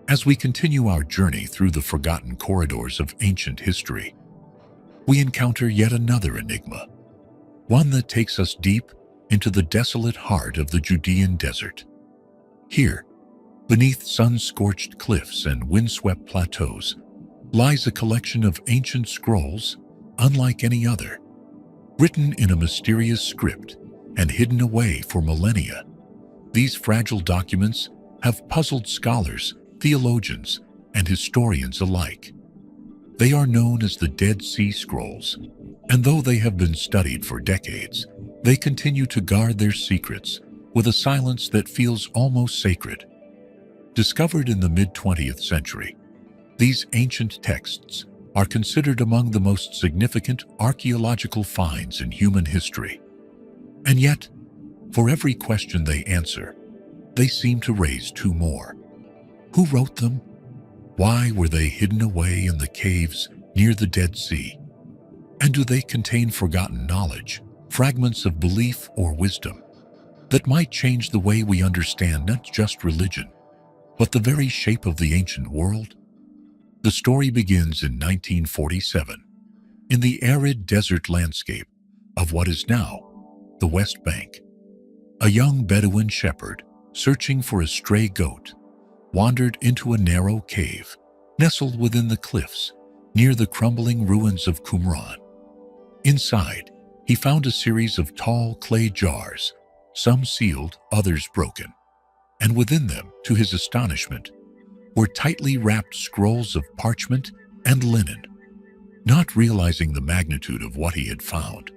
As we continue our journey through the forgotten corridors of ancient history, we encounter yet another enigma, one that takes us deep into the desolate heart of the Judean desert. Here, beneath sun-scorched cliffs and windswept plateaus, lies a collection of ancient scrolls unlike any other, written in a mysterious script and hidden away for millennia. These fragile documents have puzzled scholars, theologians, and historians alike. They are known as the Dead Sea Scrolls, and though they have been studied for decades, they continue to guard their secrets with a silence that feels almost sacred. Discovered in the mid-20th century, these ancient texts are considered among the most significant archaeological finds in human history. And yet, for every question they answer, they seem to raise two more. Who wrote them? Why were they hidden away in the caves near the Dead Sea? And do they contain forgotten knowledge, fragments of belief or wisdom, that might change the way we understand not just religion, but the very shape of the ancient world? The story begins in 1947, in the arid desert landscape of what is now the West Bank. A young Bedouin shepherd, searching for a stray goat, wandered into a narrow cave nestled within the cliffs near the crumbling ruins of Qumran. Inside, he found a series of tall clay jars, some sealed, others broken, and within them, to his astonishment, were tightly wrapped scrolls of parchment and linen. Not realizing the magnitude of what he had found,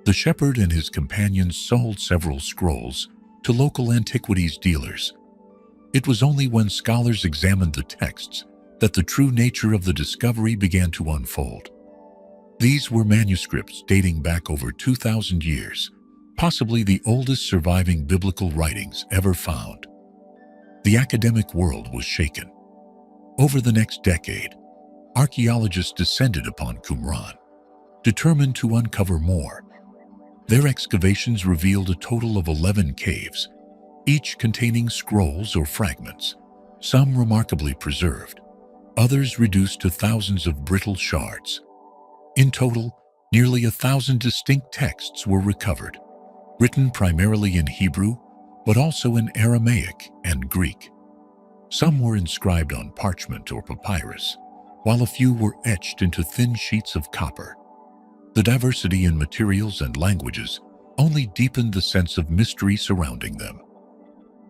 the shepherd and his companions sold several scrolls to local antiquities dealers. It was only when scholars examined the texts that the true nature of the discovery began to unfold. These were manuscripts dating back over 2,000 years, possibly the oldest surviving biblical writings ever found. The academic world was shaken. Over the next decade, archaeologists descended upon Qumran, determined to uncover more. Their excavations revealed a total of 11 caves, each containing scrolls or fragments, some remarkably preserved, others reduced to thousands of brittle shards. In total, nearly 1,000 distinct texts were recovered, written primarily in Hebrew, but also in Aramaic and Greek. Some were inscribed on parchment or papyrus, while a few were etched into thin sheets of copper. The diversity in materials and languages only deepened the sense of mystery surrounding them.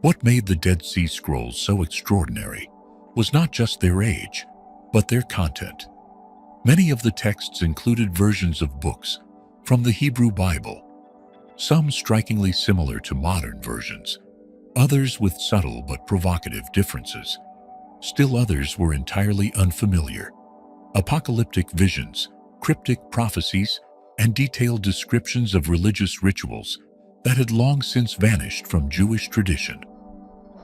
What made the Dead Sea Scrolls so extraordinary was not just their age, but their content. Many of the texts included versions of books from the Hebrew Bible, some strikingly similar to modern versions, others with subtle but provocative differences. Still others were entirely unfamiliar. Apocalyptic visions, cryptic prophecies, and detailed descriptions of religious rituals that had long since vanished from Jewish tradition.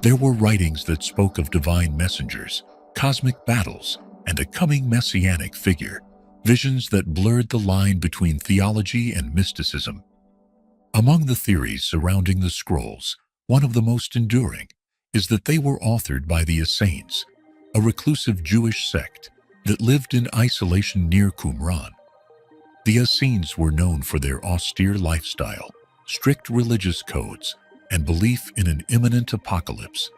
There were writings that spoke of divine messengers, cosmic battles, and a coming messianic figure, visions that blurred the line between theology and mysticism. Among the theories surrounding the scrolls, one of the most enduring is that they were authored by the Essenes, a reclusive Jewish sect that lived in isolation near Qumran. The Essenes were known for their austere lifestyle, strict religious codes, and belief in an imminent apocalypse.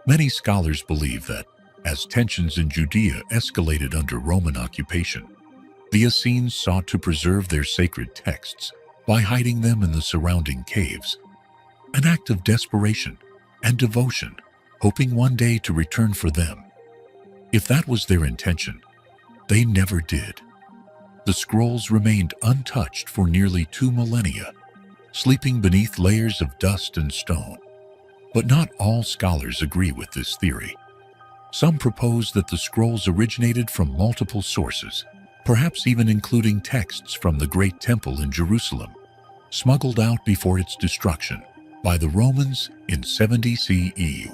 Many scholars believe that, as tensions in Judea escalated under Roman occupation, the Essenes sought to preserve their sacred texts by hiding them in the surrounding caves, an act of desperation and devotion, hoping one day to return for them. If that was their intention, they never did. The scrolls remained untouched for nearly 2 millennia, sleeping beneath layers of dust and stone. But not all scholars agree with this theory. Some propose that the scrolls originated from multiple sources, perhaps even including texts from the Great Temple in Jerusalem, smuggled out before its destruction by the Romans in 70 CE.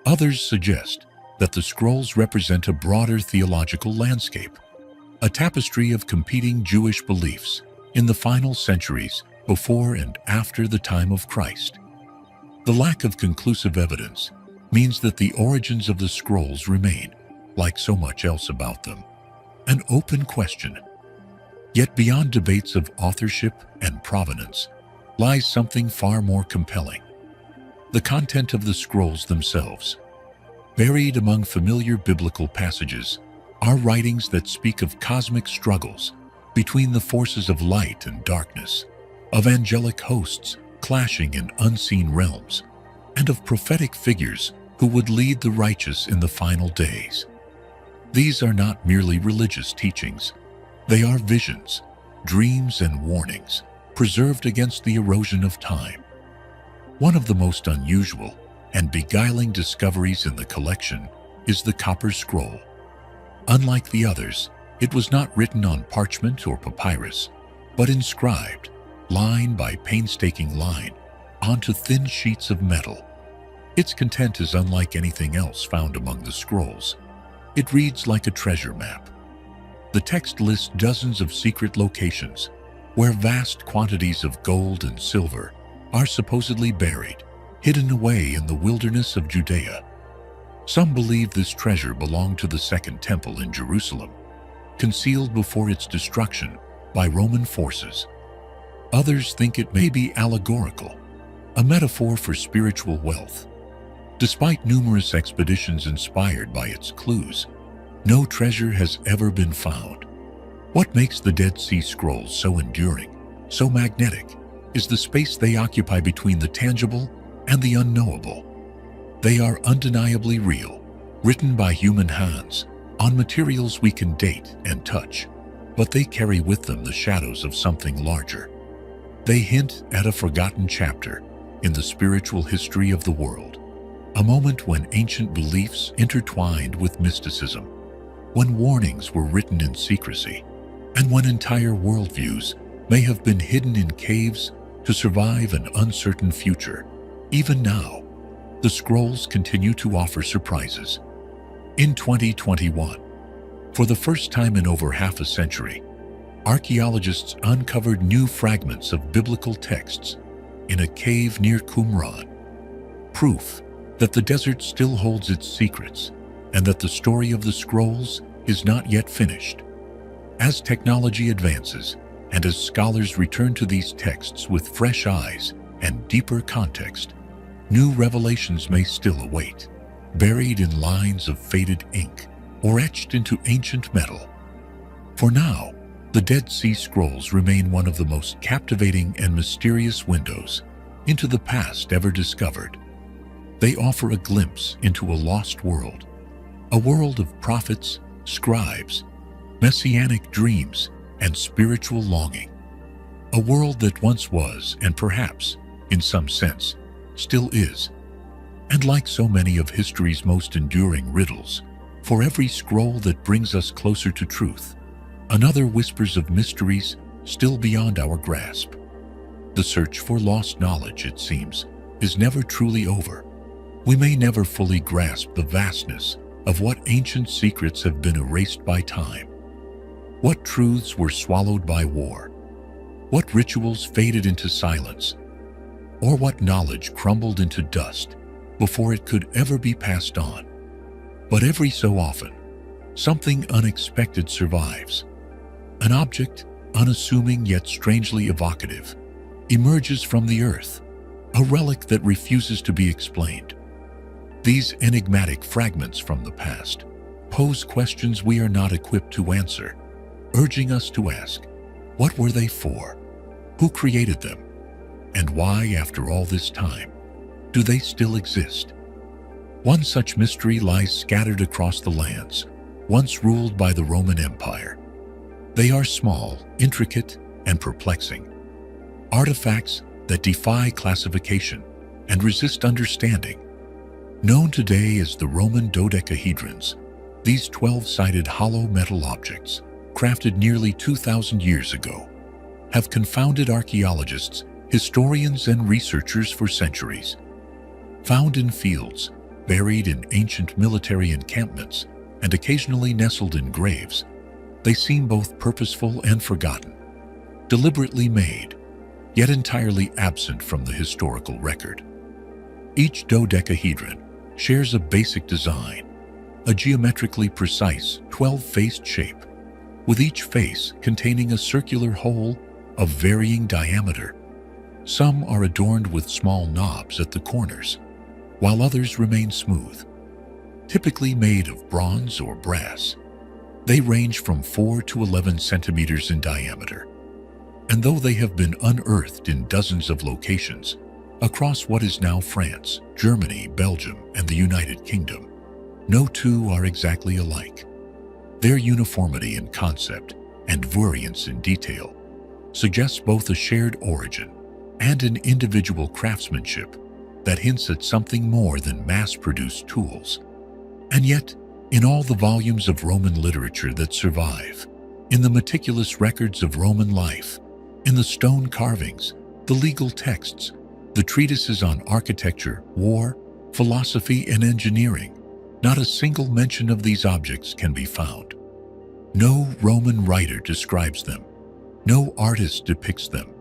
Others suggest that the scrolls represent a broader theological landscape, a tapestry of competing Jewish beliefs in the final centuries before and after the time of Christ. The lack of conclusive evidence means that the origins of the scrolls remain, like so much else about them, an open question. Yet beyond debates of authorship and provenance lies something far more compelling: the content of the scrolls themselves. Buried among familiar biblical passages are writings that speak of cosmic struggles between the forces of light and darkness, of angelic hosts clashing in unseen realms, and of prophetic figures who would lead the righteous in the final days. These are not merely religious teachings. They are visions, dreams, and warnings preserved against the erosion of time. One of the most unusual and beguiling discoveries in the collection is the Copper Scroll. Unlike the others, it was not written on parchment or papyrus, but inscribed, line by painstaking line, onto thin sheets of metal. Its content is unlike anything else found among the scrolls. It reads like a treasure map. The text lists dozens of secret locations where vast quantities of gold and silver are supposedly buried, hidden away in the wilderness of Judea. Some believe this treasure belonged to the Second Temple in Jerusalem, concealed before its destruction by Roman forces. Others think it may be allegorical, a metaphor for spiritual wealth. Despite numerous expeditions inspired by its clues, no treasure has ever been found. What makes the Dead Sea Scrolls so enduring, so magnetic, is the space they occupy between the tangible and the unknowable. They are undeniably real, written by human hands, on materials we can date and touch, but they carry with them the shadows of something larger. They hint at a forgotten chapter in the spiritual history of the world, a moment when ancient beliefs intertwined with mysticism, when warnings were written in secrecy, and when entire worldviews may have been hidden in caves to survive an uncertain future. Even now, the scrolls continue to offer surprises. In 2021, for the first time in over half a century, archaeologists uncovered new fragments of biblical texts in a cave near Qumran, proof that the desert still holds its secrets and that the story of the scrolls is not yet finished. As technology advances and as scholars return to these texts with fresh eyes and deeper context, new revelations may still await, buried in lines of faded ink or etched into ancient metal. For now, the Dead Sea Scrolls remain one of the most captivating and mysterious windows into the past ever discovered. They offer a glimpse into a lost world, a world of prophets, scribes, messianic dreams, and spiritual longing. A world that once was, and perhaps, in some sense, still is. And like so many of history's most enduring riddles, for every scroll that brings us closer to truth, another whispers of mysteries still beyond our grasp. The search for lost knowledge, it seems, is never truly over. We may never fully grasp the vastness of what ancient secrets have been erased by time. What truths were swallowed by war? What rituals faded into silence? Or what knowledge crumbled into dust before it could ever be passed on? But every so often, something unexpected survives. An object, unassuming yet strangely evocative, emerges from the earth, a relic that refuses to be explained. These enigmatic fragments from the past pose questions we are not equipped to answer, urging us to ask, what were they for? Who created them? And why, after all this time, do they still exist? One such mystery lies scattered across the lands once ruled by the Roman Empire. They are small, intricate, and perplexing. Artifacts that defy classification and resist understanding. Known today as the Roman dodecahedrons, these 12-sided hollow metal objects, crafted nearly 2,000 years ago, have confounded archaeologists, historians, and researchers for centuries. Found in fields, buried in ancient military encampments, and occasionally nestled in graves, they seem both purposeful and forgotten, deliberately made, yet entirely absent from the historical record. Each dodecahedron shares a basic design, a geometrically precise 12-faced shape, with each face containing a circular hole of varying diameter. Some are adorned with small knobs at the corners, while others remain smooth, typically made of bronze or brass. They range from 4 to 11 centimeters in diameter, and though they have been unearthed in dozens of locations across what is now France, Germany, Belgium, and the United Kingdom, no two are exactly alike. Their uniformity in concept and variance in detail suggests both a shared origin and an individual craftsmanship that hints at something more than mass-produced tools. And yet, in all the volumes of Roman literature that survive, in the meticulous records of Roman life, in the stone carvings, the legal texts, the treatises on architecture, war, philosophy, and engineering, not a single mention of these objects can be found. No Roman writer describes them. No artist depicts them.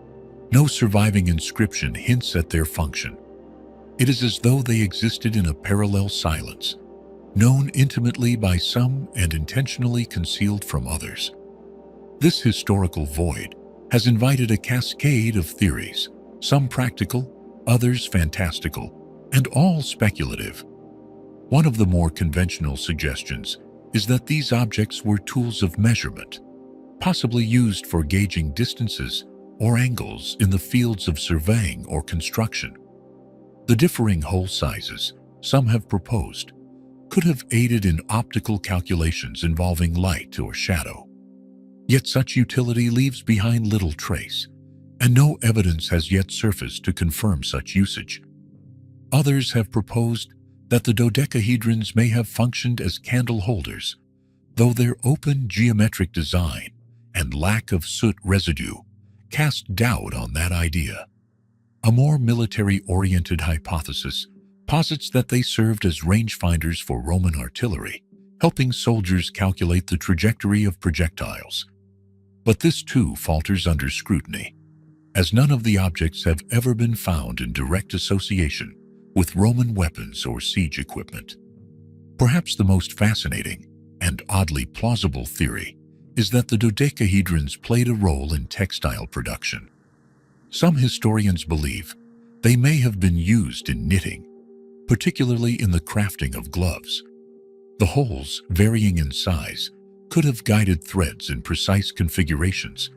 No surviving inscription hints at their function. It is as though they existed in a parallel silence, known intimately by some and intentionally concealed from others. This historical void has invited a cascade of theories, some practical, others fantastical, and all speculative. One of the more conventional suggestions is that these objects were tools of measurement, possibly used for gauging distances or angles in the fields of surveying or construction. The differing hole sizes some have proposed could have aided in optical calculations involving light or shadow. Yet such utility leaves behind little trace, and no evidence has yet surfaced to confirm such usage. Others have proposed that the dodecahedrons may have functioned as candle holders, though their open geometric design and lack of soot residue cast doubt on that idea. A more military-oriented hypothesis posits that they served as rangefinders for Roman artillery, helping soldiers calculate the trajectory of projectiles. But this too falters under scrutiny, as none of the objects have ever been found in direct association with Roman weapons or siege equipment. Perhaps the most fascinating and oddly plausible theory is that the dodecahedrons played a role in textile production. Some historians believe they may have been used in knitting, particularly in the crafting of gloves. The holes, varying in size, could have guided threads in precise configurations,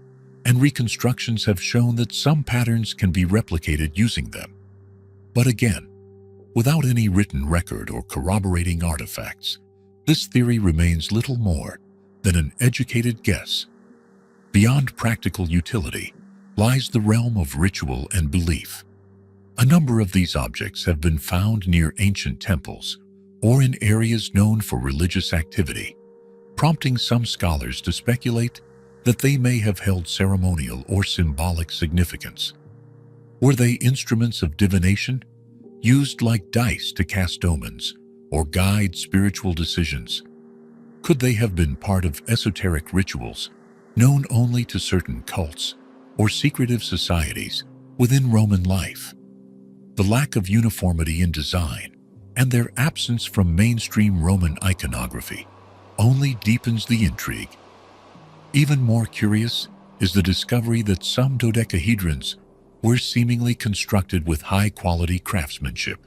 and reconstructions have shown that some patterns can be replicated using them. But again, without any written record or corroborating artifacts, this theory remains little more than an educated guess. Beyond practical utility lies the realm of ritual and belief. A number of these objects have been found near ancient temples or in areas known for religious activity, prompting some scholars to speculate that they may have held ceremonial or symbolic significance. Were they instruments of divination, used like dice to cast omens or guide spiritual decisions? Could they have been part of esoteric rituals known only to certain cults or secretive societies within Roman life? The lack of uniformity in design and their absence from mainstream Roman iconography only deepens the intrigue. Even more curious is the discovery that some dodecahedrons were seemingly constructed with high-quality craftsmanship,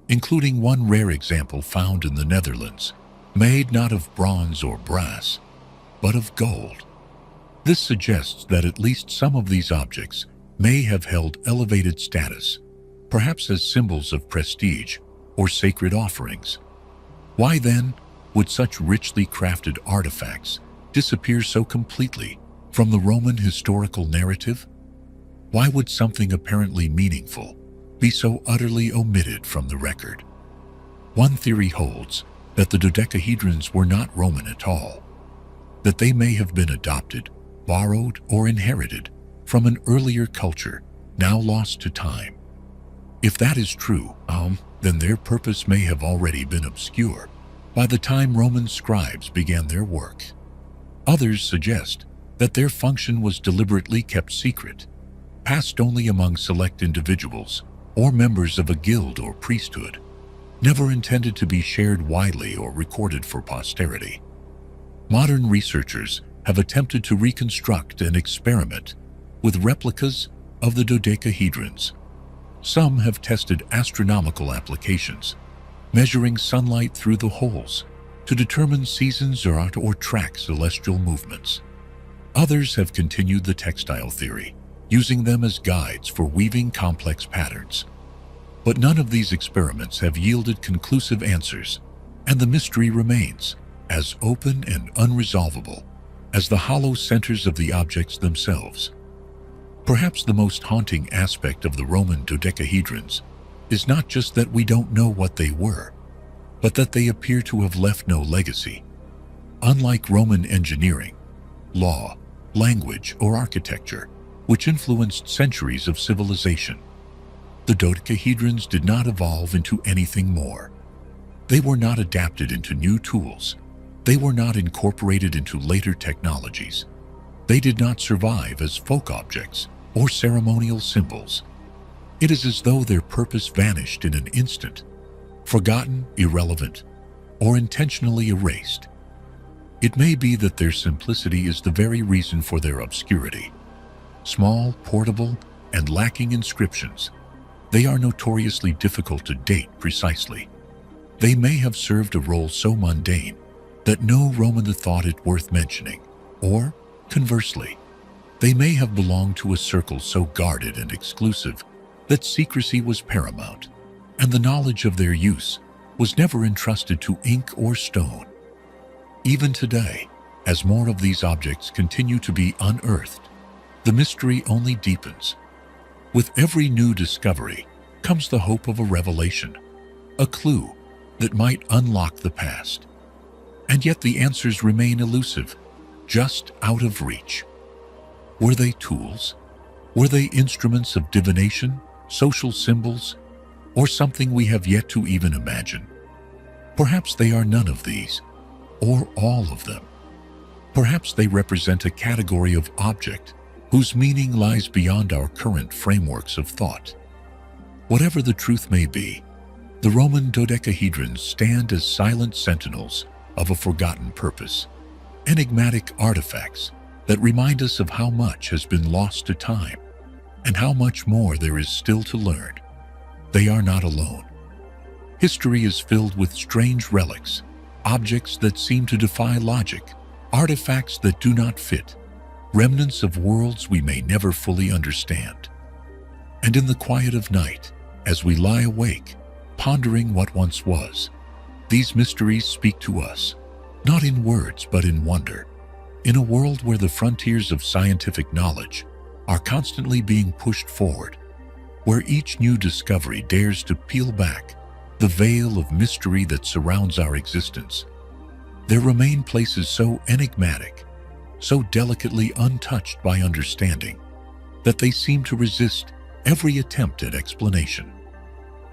including one rare example found in the Netherlands, made not of bronze or brass, but of gold. This suggests that at least some of these objects may have held elevated status, perhaps as symbols of prestige or sacred offerings. Why then would such richly crafted artifacts disappear so completely from the Roman historical narrative? Why would something apparently meaningful be so utterly omitted from the record? One theory holds that the dodecahedrons were not Roman at all, that they may have been adopted, borrowed, or inherited from an earlier culture now lost to time. If that is true, then their purpose may have already been obscure by the time Roman scribes began their work. Others suggest that their function was deliberately kept secret, passed only among select individuals or members of a guild or priesthood. never intended to be shared widely or recorded for posterity. Modern researchers have attempted to reconstruct and experiment with replicas of the dodecahedrons. Some have tested astronomical applications, measuring sunlight through the holes to determine seasons or track celestial movements. Others have continued the textile theory, using them as guides for weaving complex patterns. But none of these experiments have yielded conclusive answers, and the mystery remains as open and unresolvable as the hollow centers of the objects themselves. Perhaps the most haunting aspect of the Roman dodecahedrons is not just that we don't know what they were, but that they appear to have left no legacy. Unlike Roman engineering, law, language, or architecture, which influenced centuries of civilization, the dodecahedrons did not evolve into anything more. They were not adapted into new tools. They were not incorporated into later technologies. They did not survive as folk objects or ceremonial symbols. It is as though their purpose vanished in an instant, forgotten, irrelevant, or intentionally erased. It may be that their simplicity is the very reason for their obscurity. Small, portable, and lacking inscriptions, they are notoriously difficult to date precisely. They may have served a role so mundane that no Roman thought it worth mentioning, or, conversely, they may have belonged to a circle so guarded and exclusive that secrecy was paramount, and the knowledge of their use was never entrusted to ink or stone. Even today, as more of these objects continue to be unearthed, the mystery only deepens. With every new discovery comes the hope of a revelation, a clue that might unlock the past. And yet the answers remain elusive, just out of reach. Were they tools? Were they instruments of divination, social symbols, or something we have yet to even imagine? Perhaps they are none of these, or all of them. Perhaps they represent a category of object whose meaning lies beyond our current frameworks of thought. Whatever the truth may be, the Roman dodecahedrons stand as silent sentinels of a forgotten purpose, enigmatic artifacts that remind us of how much has been lost to time and how much more there is still to learn. They are not alone. History is filled with strange relics, objects that seem to defy logic, artifacts that do not fit, remnants of worlds we may never fully understand. And in the quiet of night, as we lie awake, pondering what once was, these mysteries speak to us, not in words but in wonder. In a world where the frontiers of scientific knowledge are constantly being pushed forward, where each new discovery dares to peel back the veil of mystery that surrounds our existence, there remain places so enigmatic, so delicately untouched by understanding, that they seem to resist every attempt at explanation.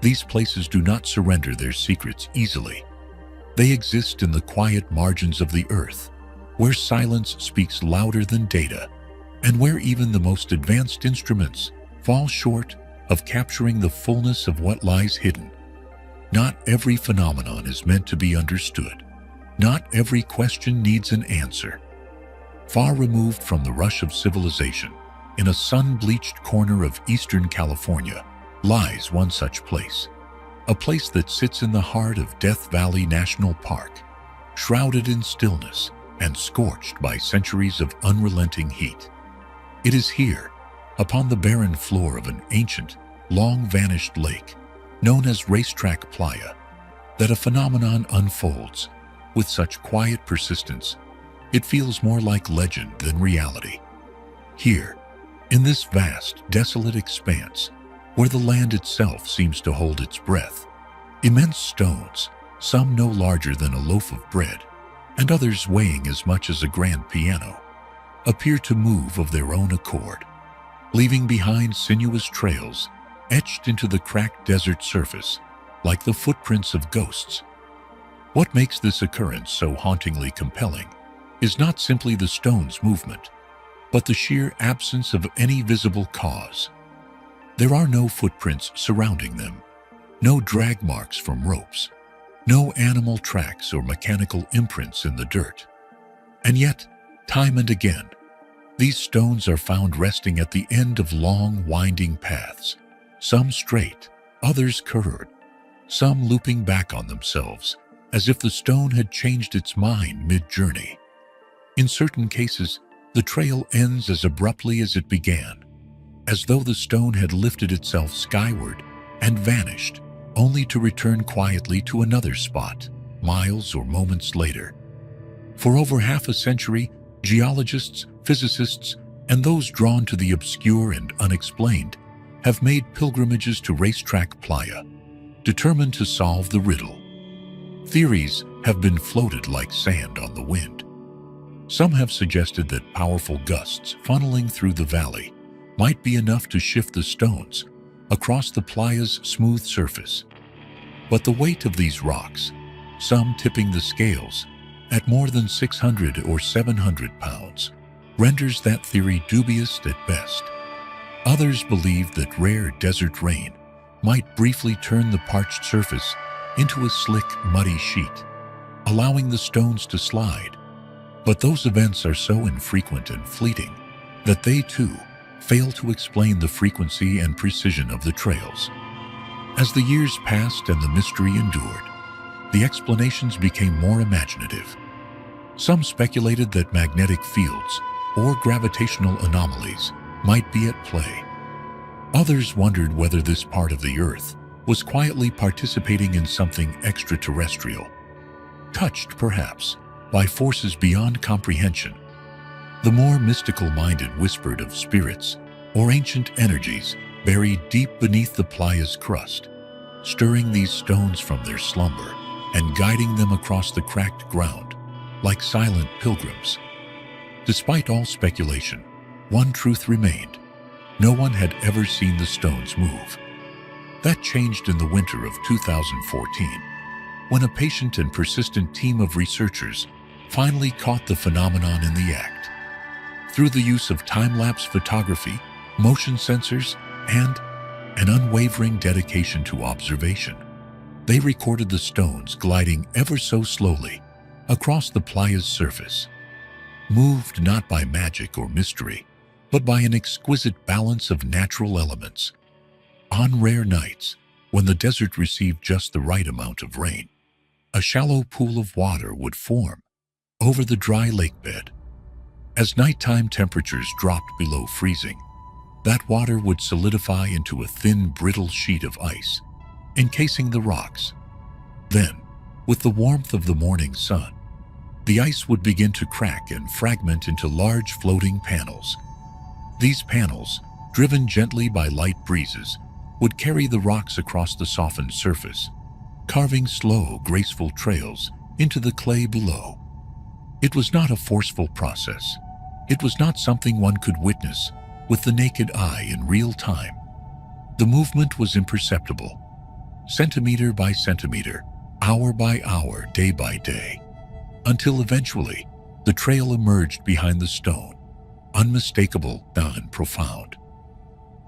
These places do not surrender their secrets easily. They exist in the quiet margins of the earth, where silence speaks louder than data, and where even the most advanced instruments fall short of capturing the fullness of what lies hidden. Not every phenomenon is meant to be understood. Not every question needs an answer. Far removed from the rush of civilization, in a sun-bleached corner of Eastern California, lies one such place. A place that sits in the heart of Death Valley National Park, shrouded in stillness and scorched by centuries of unrelenting heat. It is here, upon the barren floor of an ancient, long-vanished lake, known as Racetrack Playa, that a phenomenon unfolds with such quiet persistence, it feels more like legend than reality. Here, in this vast, desolate expanse, where the land itself seems to hold its breath, immense stones, some no larger than a loaf of bread, and others weighing as much as a grand piano, appear to move of their own accord, leaving behind sinuous trails etched into the cracked desert surface like the footprints of ghosts. What makes this occurrence so hauntingly compelling is not simply the stone's movement, but the sheer absence of any visible cause. There are no footprints surrounding them, no drag marks from ropes, no animal tracks or mechanical imprints in the dirt. And yet, time and again, these stones are found resting at the end of long, winding paths, some straight, others curved, some looping back on themselves, as if the stone had changed its mind mid-journey. In certain cases, the trail ends as abruptly as it began, as though the stone had lifted itself skyward and vanished, only to return quietly to another spot, miles or moments later. For over half a century, geologists, physicists, and those drawn to the obscure and unexplained have made pilgrimages to Racetrack Playa, determined to solve the riddle. Theories have been floated like sand on the wind. Some have suggested that powerful gusts funneling through the valley might be enough to shift the stones across the playa's smooth surface. But the weight of these rocks, some tipping the scales at more than 600 or 700 pounds, renders that theory dubious at best. Others believe that rare desert rain might briefly turn the parched surface into a slick, muddy sheet, allowing the stones to slide. But those events are so infrequent and fleeting that they, too, fail to explain the frequency and precision of the trails. As the years passed and the mystery endured, the explanations became more imaginative. Some speculated that magnetic fields or gravitational anomalies might be at play. Others wondered whether this part of the Earth was quietly participating in something extraterrestrial, touched perhaps by forces beyond comprehension. The more mystical-minded whispered of spirits or ancient energies buried deep beneath the playa's crust, stirring these stones from their slumber and guiding them across the cracked ground like silent pilgrims. Despite all speculation, one truth remained: no one had ever seen the stones move. That changed in the winter of 2014, when a patient and persistent team of researchers finally caught the phenomenon in the act. Through the use of time-lapse photography, motion sensors, and an unwavering dedication to observation, they recorded the stones gliding ever so slowly across the playa's surface, moved not by magic or mystery, but by an exquisite balance of natural elements. On rare nights, when the desert received just the right amount of rain, a shallow pool of water would form over the dry lake bed. As nighttime temperatures dropped below freezing, that water would solidify into a thin, brittle sheet of ice, encasing the rocks. Then, with the warmth of the morning sun, the ice would begin to crack and fragment into large floating panels. These panels, driven gently by light breezes, would carry the rocks across the softened surface, carving slow, graceful trails into the clay below. It was not a forceful process. It was not something one could witness with the naked eye in real time. The movement was imperceptible, centimeter by centimeter, hour by hour, day by day, until eventually the trail emerged behind the stone, unmistakable and profound.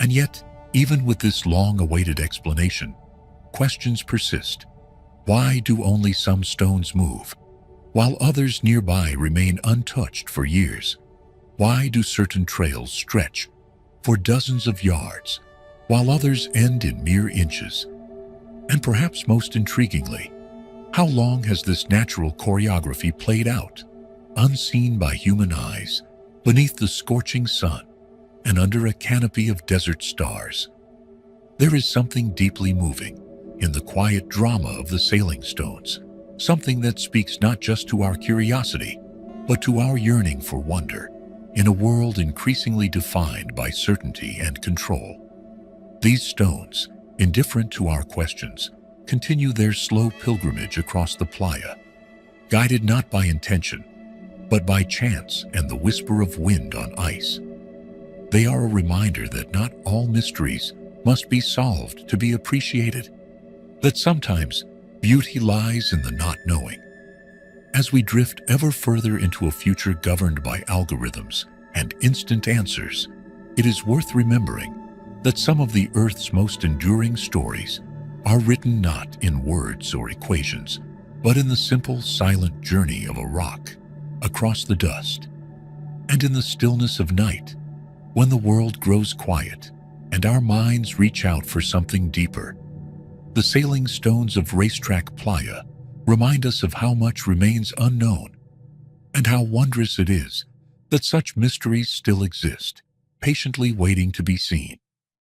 And yet, even with this long-awaited explanation, questions persist. Why do only some stones move, while others nearby remain untouched for years? Why do certain trails stretch for dozens of yards, while others end in mere inches? And perhaps most intriguingly, how long has this natural choreography played out, unseen by human eyes, beneath the scorching sun and under a canopy of desert stars? There is something deeply moving in the quiet drama of the sailing stones, something that speaks not just to our curiosity, but to our yearning for wonder in a world increasingly defined by certainty and control. These stones, indifferent to our questions, continue their slow pilgrimage across the playa, guided not by intention, but by chance and the whisper of wind on ice. They are a reminder that not all mysteries must be solved to be appreciated, that sometimes beauty lies in the not knowing. As we drift ever further into a future governed by algorithms and instant answers, it is worth remembering that some of the Earth's most enduring stories are written not in words or equations, but in the simple, silent journey of a rock across the dust. And in the stillness of night, when the world grows quiet and our minds reach out for something deeper, the sailing stones of racetrack playa remind us of how much remains unknown and how wondrous it is that such mysteries still exist, patiently waiting to be seen.